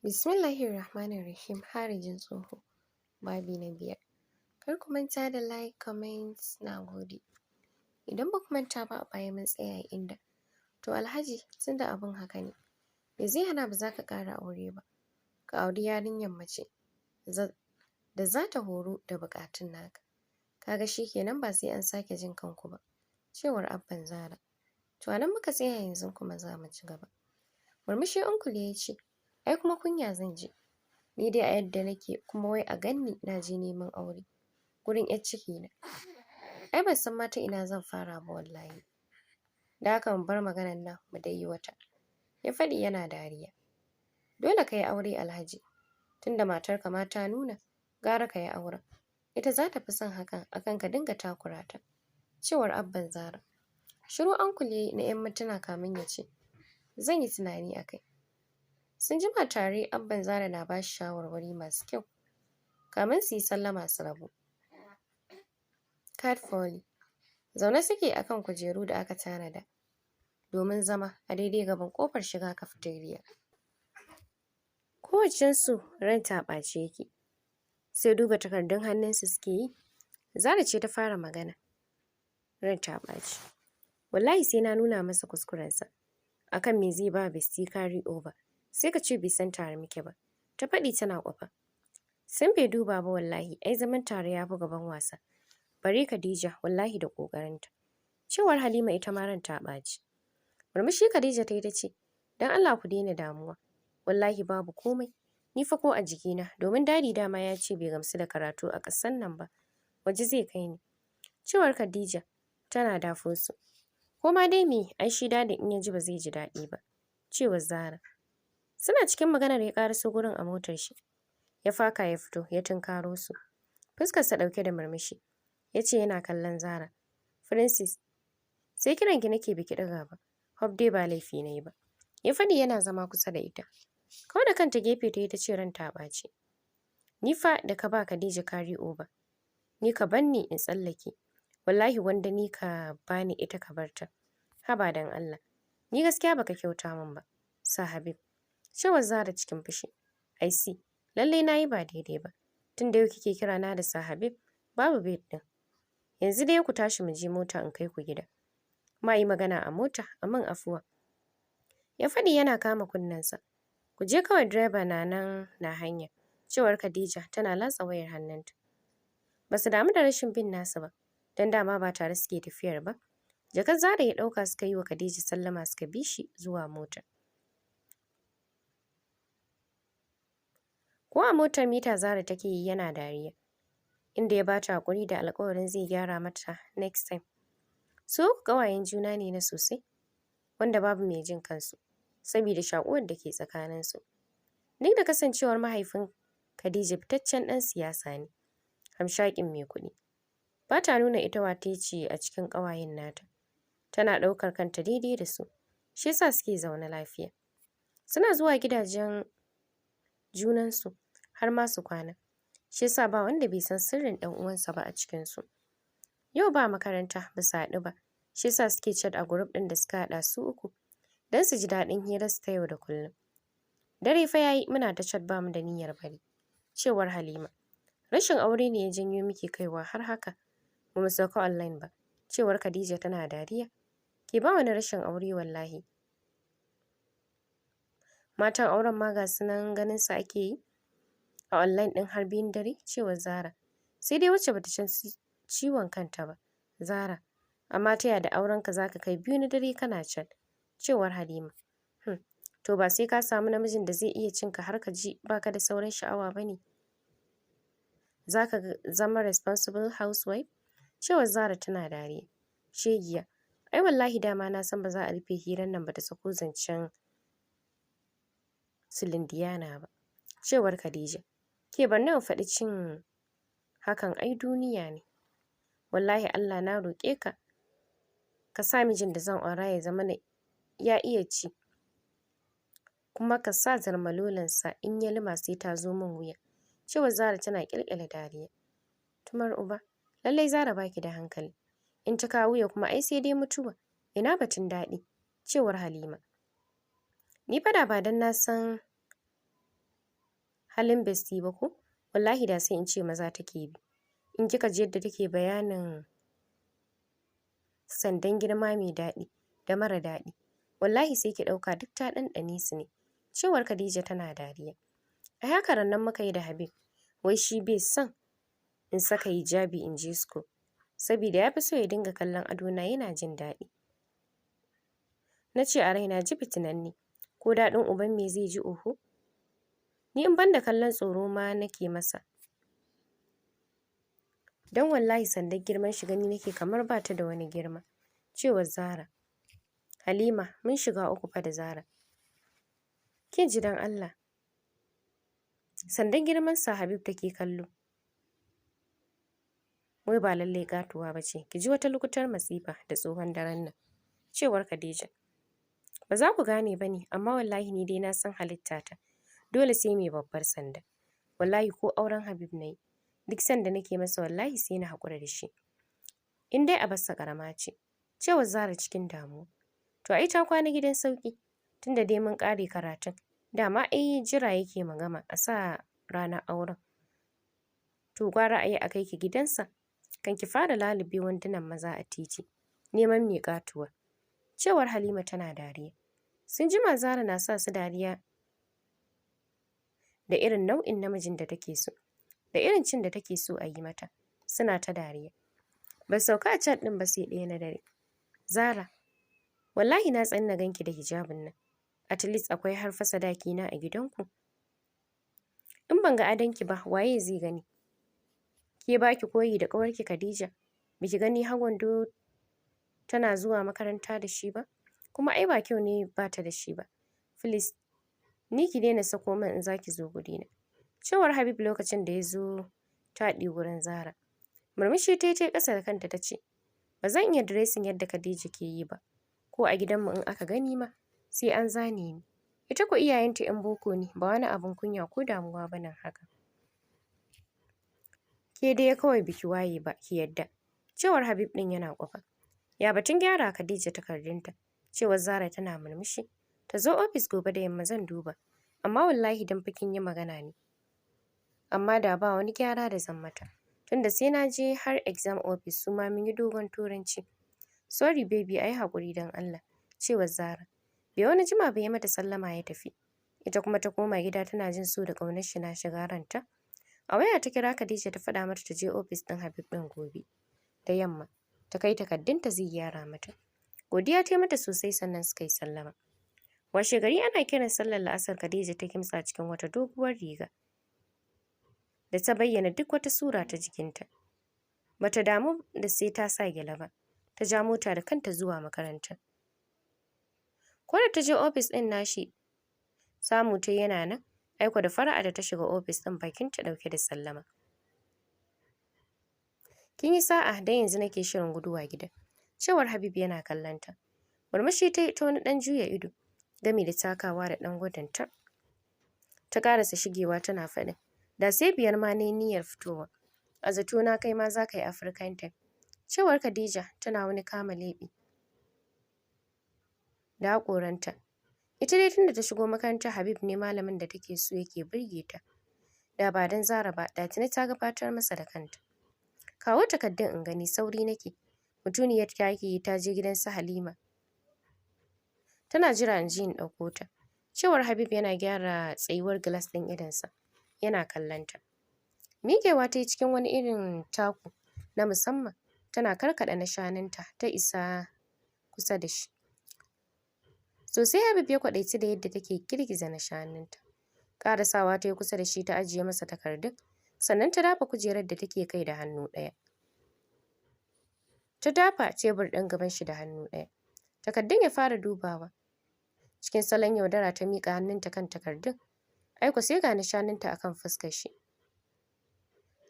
Bismillahirrahmanirrahim. Harijin tsoho. Babi na 5. Kar ku manta da like, comments, na gode. Idan ba ku manta ba a baya mun tsaya inda. To Alhaji, tunda abin haka ne, me zai hana ba za ka ƙara aure ba? Ka auri yarinyar mace da za ta horu da buƙatun naka. Kaga shi kenan ba sai an sake jin kanku ba. Cewar Abban Zara. To anan muka tsaya yanzu kuma za mu ci gaba. Murmushi Uncle ya ce, ai kuma kunya zan je. Ni dai a yadda nake kuma wai a ganni na je neman aure. Gurin 'yar ciki na. Ai ban san mata ina zan fara ba wallahi. Da haka mu bar maganar nan mu dai yi wata. Ya faɗi yana dariya. Dole ka yi aure Alhaji. Tunda matarka ma ta nuna, gara ka yi auren. Ita za ta fi son hakan akan ka dinga takura ta. Cewar Abban Zara. Shiru Uncle ya yi na 'yan mintuna kamin ya ce, zan yi tunani a kai. Sun jima tare Abban Zara na ba shi shawarwari masu kyau. Kamin su yi sallama su rabu. Cat Foley. Zaune suke a kan kujeru da aka tanada domin zama a daidai gaban ƙofar shiga cafeteria. Kowaccensu ranta a ɓace yake. Sai duba takardun hannunsu suke yi. Zara ce ta fara magana. Ranta a ɓace. Wallahi sai na nuna masa kuskurensa. Akan me zai ba bestie carry over. Sai ka ce bai san tare muke ba. Ta faɗi tana ƙwafa. Sun bai duba ba wallahi, ai zaman tare ya fi gaban wasa. Bare Khadija wallahi da ƙoƙarinta. Cewar Halima ita ma ranta a ɓaci. Murmushi Khadija ta yi ta ce, don Allah ku daina damuwa. Wallahi babu komai. Ni fa ko a jikina, domin dadi dama ya ce bai gamsu da karatu a ƙasan nan ba. Waje zai kai ni. Cewar Khadija tana dafo su. Ko ma dai me, ai shi dadi in ya ji ba zai ji daɗi ba. Cewar Zara. Suna cikin maganar ya ƙaraso gurin a motar shi. Ya faka ya fito, ya tunkaro su. Fuskarsa ɗauke da murmushi. Ya ce yana kallon Zara. Francis, sai kiranki nake biki ɗaga ba. Hope dai ba laifi na yi ba. Ya faɗi yana zama kusa da ita. Kawai da kanta gefe ta yi ta ce ranta a ɓace. Ni fa da ka ba Khadija carry over. Ni ka banni in tsallake. Wallahi wanda ni ka bani ita ka barta. Haba dan Allah. Ni gaskiya baka kyauta min ba. Sa Habib. Cewar Zara cikin fushi. I see. Lallai na yi ba daidai ba. Tun da yau kike kira na da Sa Habib, babu bed ɗin. Yanzu dai ku tashi mu je mota in kai ku gida. Ma yi magana a mota, a min afuwa. Ya faɗi yana kama kunnensa. Ku je kawai direba na nan na hanya. Cewar Khadija tana latsa wayar hannunta. Ba su damu da rashin bin nasu ba, don dama ba tare suke tafiyar ba. Jakar Zara ya ɗauka suka yi wa Khadija sallama suka bi shi zuwa mota. Ko a motar mita Zara take yi yana dariya. Inda ya bata hakuri da alƙawarin zai gyara mata next time. Su ƙawayen juna ne na sosai, wanda babu mai jin kansu, saboda shaƙuwar da ke tsakaninsu. Duk da kasancewar mahaifin Khadija fitaccen ɗan siyasa ne, hamshaƙin mai kuɗi. Ba ta nuna ita wata ce a cikin ƙawayen nata. Tana ɗaukar kanta daidai da su. Shi yasa suke zaune lafiya. Suna zuwa gidajen junansu har ma su kwana. Shi yasa ba wanda bai san sirrin ɗan uwansa ba a cikinsu. Yau ba makaranta ba su haɗu ba. Shi yasa suke chat a group ɗin da suka haɗa su uku don su ji daɗin hirarsu ta yau da kullum. Dare fa yayi muna ta chat ba mu da niyyar bari. Cewar Halima. Rashin aure ne ya janyo miki kaiwa har haka. Ba mu sauka online ba. Cewar Khadija tana dariya. Ke ba wani rashin aure wallahi. Matan auren ma ga su nan ganin su ake yi a online ɗin har biyun dare. Cewar Zara. Sai dai wacce bata san ciwon kanta ba. Zara. Amma ta yaya da aurenka za ka kai 2 na dare kana chat. Cewar Halima. To ba sai ka samu namijin da zai iya cinka har ka ji baka da sauran sha'awa ba ne. Za ka zama responsible housewife? Cewar Zara tana dariya. Shegiya. Ai wallahi dama na san ba za a rufe hirar nan ba ta sako zancen Silindiyana ba. Cewar Khadija. Ke bar na faɗi cin hakan ai duniya ne. Wallahi Allah na roƙe ka. Ka sa mijin da zan aura ya zama ya iya ci. Kuma ka sa zarmalolansa in ya lima sai ta zo min wuya. Cewar Zara tana ƙyalƙyala dariya. Tumar uba. Lallai Zara baki da hankali. In ta kawo wuya kuma ai sai dai mutuwa. Ina batun daɗi. Cewar Halima. Ni fa da ba dan na san halin besti ba ko? Wallahi da sai in ce maza take bi. In kika ji yadda take bayanin sandan girma mai daɗi da mara daɗi. Wallahi sai ki ɗauka duk ta ɗanɗane su ne. Cewar Khadija tana dariya. A haka rannan muka yi da Habib. Wai shi bai son in saka hijabi in je school. Saboda ya fi so ya dinga kallon adona yana jin daɗi. Na ce a raina ji fitinanne. Ko daɗin uban me zai ji oho? Ni in banda kallon tsoro ma nake masa. Don wallahi sandar girman shi gani nake kamar ba ta da wani girma. Cewar Zara. Halima mun shiga uku fa da Zara. Kin ji don Allah. Sandan girman sa Habib take kallo. Wai ba lallai katuwa ba ce. Ki ji wata lukutar masifa da tsohon daren nan. Cewar Khadija. Ba za ku gane ba ne, amma wallahi ni dai na san halittata. Dole sai mai babbar sanda. Wallahi ko auren Habib na yi. Duk sanda nake masa wallahi sai na haƙura da shi. In dai a barsa ƙarama ce. Cewar Zara cikin damuwa. To ai ta kwana gidan sauƙi. Tunda dai mun ƙare karatun. Dama ai jira yake mu gama a sa ranar auren. To gwara a yi a kai ki gidansa. Kan ki fara lalube wandunan maza a titi. Neman mai ƙatuwa. Cewar Halima tana dariya. Sun jima Zara na sa su dariya da irin nau'in namijin da take so. Da irin cin da take so a yi mata. Suna ta dariya. Ba sauka a chat ɗin ba sai ɗaya na dare. Zara. Wallahi na tsani na ganki da hijabin nan. At least akwai har fa sadaki na a gidanku. In ban ga adanki ba, waye zai gani? Ke baki koyi da ƙawarki Khadija. Biki gani har wando tana zuwa makaranta da shi ba? Kuma ai ba kyau ne ba ta da shi ba. Please, ni ki daina sako min in za ki zo gurina. Cewar Habib lokacin da ya zo taɗi wurin Zara. Murmushi ta yi ƙasa da kanta ta ce, ba zan iya dressing yadda Khadija ke yi ba. Ko a gidanmu in aka gani ma, sai an zane ni. Ita ko iyayenta 'yan boko ne, ba wani abin kunya ko damuwa ba nan haka. Ke dai kawai biki waye ba, ki yadda. Cewar Habib ɗin yana ƙwafa. Ya batun gyara Khadija takardunta. Cewar Zara tana murmushi. Ta zo ofis gobe da yamma zan duba. Amma wallahi dan fakin yi magana ne. Amma da ba wani gyara da zan mata. Tunda sai na je har exam office su ma mun yi dogon turanci. Sorry baby, ai haƙuri don Allah. Cewar Zara. Bai wani jima ba ya mata sallama ya tafi. Ita kuma ta koma gida tana jin so da ƙaunar shi na shiga ranta. A waya ta kira Khadija ta faɗa mata ta je ofis ɗin Habib ɗin gobe. Da yamma. Ta kai takardunta zai gyara mata. Godiya ta yi mata sosai sannan suka yi sallama. Washe gari ana kiran sallar la'asar Khadija ta kimtsa cikin wata doguwar riga. Da ta bayyana duk wata sura ta jikinta. Bata damu da sai ta sa gyale ba. Ta ja mota da kanta zuwa makaranta. Ko da ta je ofis ɗin nashi, samu ta yana nan, aiko da fara'a da ta shiga ofis ɗin bakinta ɗauke da sallama. Kin yi sa'a da yanzu nake shirin guduwa gida. Cewar Habib yana kallonta. Murmushi ta yi ta wani ɗan juya ido, gami da takawa da ɗan gwadanta. Ta ƙarasa shigewa tana faɗin. Da sai biyar ma na yi niyyar fitowa. A zatona kai ma za ka yi African time. Cewar Khadija tana wani kama leɓe da haƙoranta. Ita dai tunda ta shigo makarantar Habib ne malamin da take so yake burge ta. Da ba don Zara ba, da tuni ta gabatar masa da kanta. Kawo takardun in gani, sauri nake. Mutuniyar ta ta je gidan su Halima. Tana jira in ji in ɗauko ta. Cewar Habib yana gyara tsayuwar gilas ɗin idonsa. Yana kallonta. Miƙewa ta yi cikin wani irin taku na musamman. Tana karkaɗa na shanunta ta isa kusa da shi. Sosai Habib ya kwaɗaici da yadda take girgiza na shanunta. Ƙarasawa ta yi kusa da shi ta ajiye masa takardun. Sannan ta dafa kujerar da take kai da hannu ɗaya. Ta dafa tebur ɗin gaban shi da hannu ɗaya. Takardun ya fara dubawa. Cikin salon yaudara ta miƙa hannunta kan takardun. Aiko sai ga nishaninta akan fuskar shi.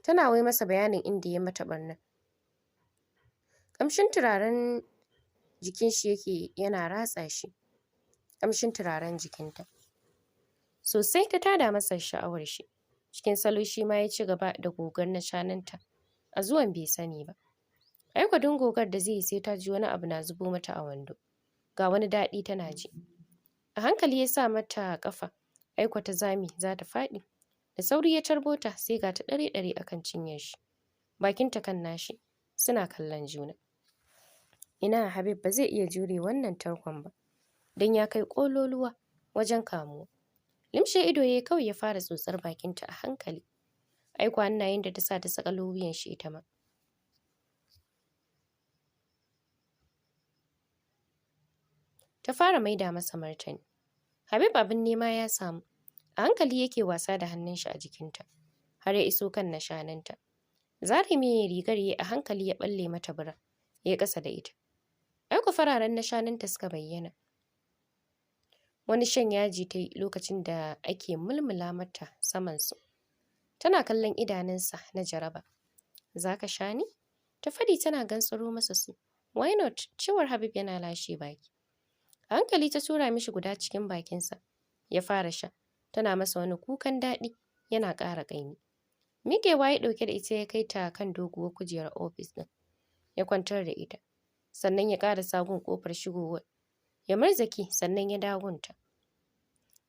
Tana wai masa bayanin inda ya mata ɓarnar. Ƙamshin turaren jikin shi yake yana ratsa shi. Ƙamshin turaren jikinta. Sosai ta tada masa sha'awar shi. Cikin salo shi ma ya ci gaba da gogar nishaninta. A zuwan bai sani ba. Aiko don gogar da zai yi sai ta ji wani abu na zubo mata a wando. Ga wani daɗi tana ji. A hankali ya sa mata ƙafa. Aiko ta zame za ta faɗi. Da sauri ya tarbo ta sai ga ta ɗare-ɗare akan cinyar shi. Bakinta kan nashi suna kallon juna. Ina Habib ba zai iya jure wannan tarkon ba, don ya kai ƙololuwa wajen kamuwa. Limshe ido yayi kawai ya fara tsotsar bakinta a hankali. Aiko hannayen da ta sa ta sakalo wuyan shi ita ma. Ta fara maida masa martani. Habib abin nema ya samu. A hankali yake wasa da hannun shi a jikinta, har ya iso kan nashananta. Zare mai rigar yayi a hankali ya balle mata bura, ya ƙasa da ita. Aiko fararen nashananta suka bayyana. Wani shan yaji ta yi lokacin da ake mulmula mata samansu. Tana kallon idanunsa na jaraba. Za ka sha ni? Ta faɗi tana gantsaro masa su. Why not? Cewar Habib yana lashe baki. A hankali ta tura mishi guda cikin bakinsa. Ya fara sha. Tana masa wani kukan daɗi. Yana ƙara ƙaimi. Miƙewa ya ɗauke da ita ya kai ta kan doguwar kujerar ofis ɗin. Ya kwantar da ita. Sannan ya ƙara sagun ƙofar shigowar. Ya marzaki sannan ya dagunta.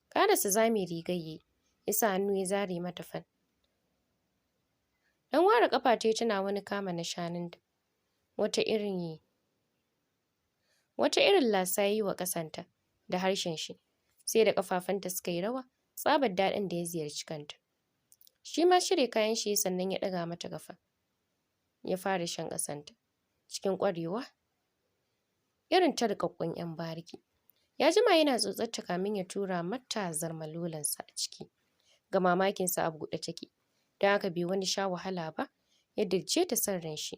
Ƙarasa zame rigar yayi. Ya sa hannu ya zare mata fan. Dan ware ƙafa ta yi tana wani kama na shanunta. Wata irin lasa yi wa ƙasanta da harshen shi. Sai da ƙafafanta suka yi rawa, tsabar daɗin da ya ziyarci kanta. Shi ma shirya kayan shi sannan ya ɗaga mata ƙafa. Ya fara shan ƙasanta. Cikin ƙwarewa. Irin ta riƙaƙƙun 'yan bariki. Ya jima yana tsotsar kamin ya tura mata zarmalolansa a ciki. Ga mamakinsa a buɗe take. Don haka bai wani sha wahala ba, ya dirje ta son ran shi.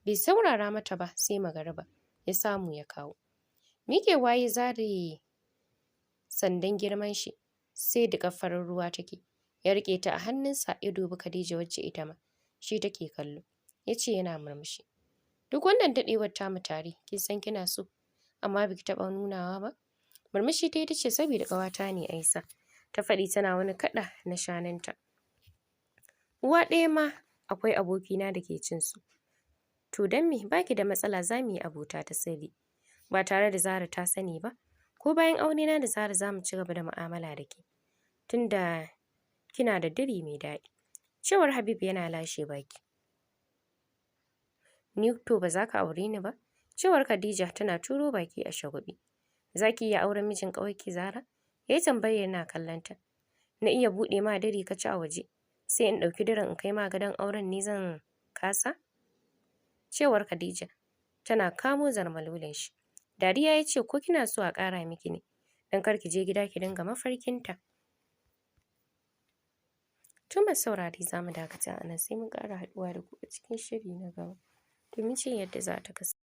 Bai saurara mata ba sai magariba ya samu ya kawo. Miƙewa ya zare sandan girman shi sai da farin ruwa take. Ya riƙe ta a hannunsa ya dubi Khadija wacce ita ma shi take kallo. Ya ce yana murmushi. Duk wannan daɗewar tamu tare, kin san kina so, amma biki taɓa nunawa ba. Murmushi ta yi ta ce saboda ƙawata ne Aisa. Ta faɗi tana wani kaɗa na shanunta. Uwa ɗaya ma akwai abokina da ke cin su. To don me baki da matsala za mu yi abota ta sirri. Ba tare da Zara ta sani ba. Ko bayan aurena da Zara za mu ci gaba da mu'amala da ke. Tunda kina da diri mai daɗi. Cewar Habib yana lashe baki. Ni to ba za ka aure ni ba? Cewar Khadija tana turo baki a shagwaɓe. Za ki iya auren mijin ƙawarki Zara? Ya yi tambayar yana kallonta. Na iya buɗe ma diri ka ci a waje. Sai in ɗauki dirin in kai ma gadon auren ne zan kasa? Cewar Khadija tana kamo zarmalolin shi. Dariya ya ce ko kina so a ƙara miki ne? Don kar ki je gida ki dinga mafarkinta. Tuma saurari za mu dakata a nan sai mun ƙara haɗuwa da ku a cikin shiri na gaba. Domin jin yadda za ta kasance.